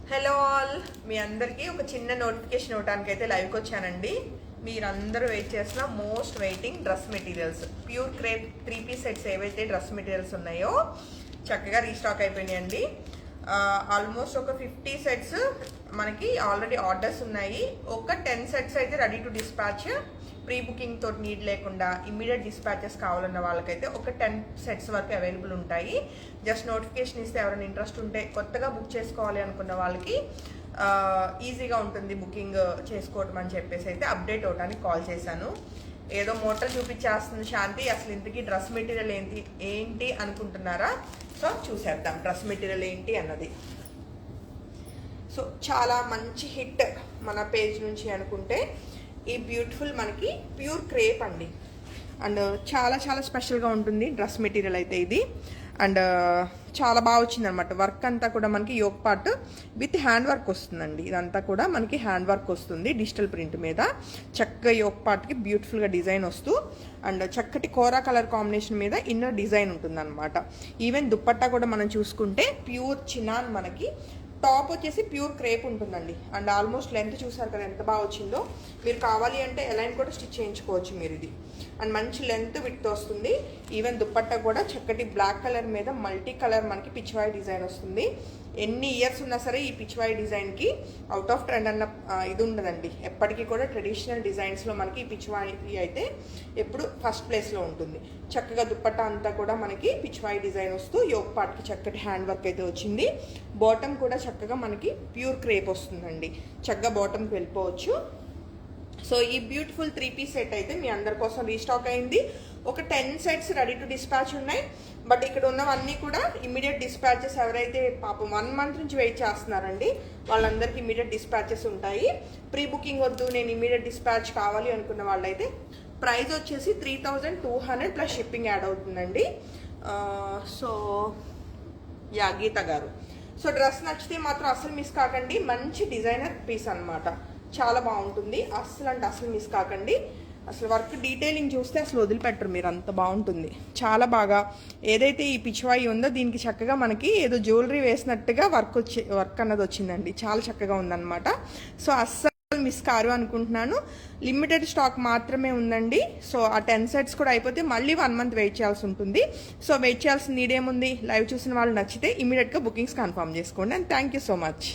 Hello all, మీ అందరికీ ఒక చిన్న నోటిఫికేషన్ ఇవ్వడానికి అయితే లైవ్కి వచ్చానండి. మీరందరూ వెయిట్ చేసిన most waiting dress materials, pure crepe 3 piece sets ఏవైతే డ్రెస్ మెటీరియల్స్ ఉన్నాయో చక్కగా రీస్టాక్ అయిపోయినాయండి. ఆల్మోస్ట్ ఒక 50 సెట్స్ మనకి ఆల్రెడీ ఆర్డర్స్ ఉన్నాయి. ఒక 10 సెట్స్ అయితే ready to dispatch, pre booking తోటి నీడ్ లేకుండా ఇమ్మీడియట్ డిస్పాచెస్ కావాలన్న వాళ్ళకైతే ఒక 10 సెట్స్ వరకు అవైలబుల్ ఉంటాయి. జస్ట్ నోటిఫికేషన్ ఇస్తే ఎవరైనా ఇంట్రెస్ట్ ఉంటే కొత్తగా బుక్ చేసుకోవాలి అనుకున్న వాళ్ళకి ఈజీగా ఉంటుంది బుకింగ్ చేసుకోవటం అని చెప్పేసి అయితే అప్డేట్ అవడానికి కాల్ చేశాను. ఏదో మోటార్ చూపించేస్తుంది శాంతి, అసలు ఇంతకీ డ్రెస్ మెటీరియల్ ఏంటి అనుకుంటున్నారా? సో చూసేద్దాం డ్రెస్ మెటీరియల్ ఏంటి అన్నది. సో చాలా మంచి హిట్ మన పేజ్ నుంచి అనుకుంటే ఈ బ్యూటిఫుల్ మనకి ప్యూర్ క్రేప్ అండి. అండ్ చాలా చాలా స్పెషల్గా ఉంటుంది డ్రెస్ మెటీరియల్ అయితే ఇది. అండ్ చాలా బాగా వచ్చింది అనమాట. వర్క్ అంతా కూడా మనకి yoke part with hand work వస్తుందండి. ఇదంతా కూడా మనకి హ్యాండ్ వర్క్ వస్తుంది డిజిటల్ ప్రింట్ మీద. చక్కగా యోక్ పార్ట్కి బ్యూటిఫుల్గా డిజైన్ వస్తూ అండ్ చక్కటి కోరా కలర్ కాంబినేషన్ మీద ఇన్నర్ డిజైన్ ఉంటుంది అనమాట. ఈవెన్ దుప్పట్టా కూడా మనం చూసుకుంటే ప్యూర్ చినాన్, మనకి టాప్ వచ్చేసి ప్యూర్ క్రేప్ ఉంటుందండి. అండ్ ఆల్మోస్ట్ లెంత్ చూసారు కదా ఎంత బాగా వచ్చిందో. మీరు కావాలి అంటే ఎలైన్ కూడా స్టిచ్ చేయించుకోవచ్చు మీరు ఇది. అండ్ మంచి లెంత్ విడ్త్ వస్తుంది. ఈవెన్ దుప్పట్టా కూడా చక్కటి బ్లాక్ కలర్ మీద మల్టీ కలర్ మనకి పిచ్వాయి డిజైన్ వస్తుంది. ఎన్ని ఇయర్స్ ఉన్నా సరే ఈ పిచ్వాయి డిజైన్కి అవుట్ ఆఫ్ ట్రెండ్ అన్న ఇది ఉండదండి. ఎప్పటికీ కూడా ట్రెడిషనల్ డిజైన్స్లో మనకి ఈ పిచ్వాయి అయితే ఎప్పుడు ఫస్ట్ ప్లేస్లో ఉంటుంది. చక్కగా దుప్పట్టా అంతా కూడా మనకి పిచ్వాయి డిజైన్ వస్తూ యోక్ పార్ట్కి చక్కటి హ్యాండ్ వర్క్ అయితే వచ్చింది. బాటమ్ కూడా చక్కగా మనకి ప్యూర్ క్రేప్ వస్తుందండి. చక్కగా బాటమ్కి వెళ్ళిపోవచ్చు. సో ఈ బ్యూటిఫుల్ 3 పీస్ సెట్ అయితే మీ అందరి కోసం రీస్టాక్ అయింది. ఒక 10 సెట్స్ రెడీ టు డిస్పాచ్ ఉన్నాయి. బట్ ఇక్కడ ఉన్నవన్నీ కూడా ఇమీడియట్ డిస్పాచెస్. ఎవరైతే పాపం 1 మంత్ నుంచి వెయిట్ చేస్తున్నారండి వాళ్ళందరికీ ఇమీడియట్ డిస్పాచెస్ ఉంటాయి. ప్రీ బుకింగ్ వద్దు, నేను ఇమీడియట్ డిస్పాచ్ కావాలి అనుకున్న వాళ్ళైతే ప్రైస్ వచ్చేసి 3200 ప్లస్ షిప్పింగ్ యాడ్ అవుతుందండి. సో యా గీత గారు, సో డ్రెస్ నచ్చితే మాత్రం అస్సలు మిస్ కాకండి. మంచి డిజైనర్ పీస్ అనమాట, చాలా బాగుంటుంది. అస్సలు అంటే అస్సలు మిస్ కాకండి. అసలు వర్క్ డీటెయిలింగ్ చూస్తే అసలు వదిలిపెట్టరు మీరు, అంత బాగుంటుంది. చాలా బాగా ఏదైతే ఈ పిచ్వాయి ఉందో దీనికి చక్కగా మనకి ఏదో జ్యువెలరీ వేసినట్టుగా వర్క్ అన్నది వచ్చిందండి. చాలా చక్కగా ఉందన్నమాట. సో అస్సలు మిస్ కారు అనుకుంటున్నాను. లిమిటెడ్ స్టాక్ మాత్రమే ఉందండి. సో ఆ 10 సెట్స్ కూడా అయిపోతే మళ్ళీ 1 మంత్ వెయిట్ చేయాల్సి ఉంటుంది. సో వెయిట్ చేయాల్సిన నీడ్ ఏముంది? లైవ్ చూసిన వాళ్ళు నచ్చితే ఇమీడియట్గా బుకింగ్స్ కన్ఫర్మ్ చేసుకోండి. And thank you so much.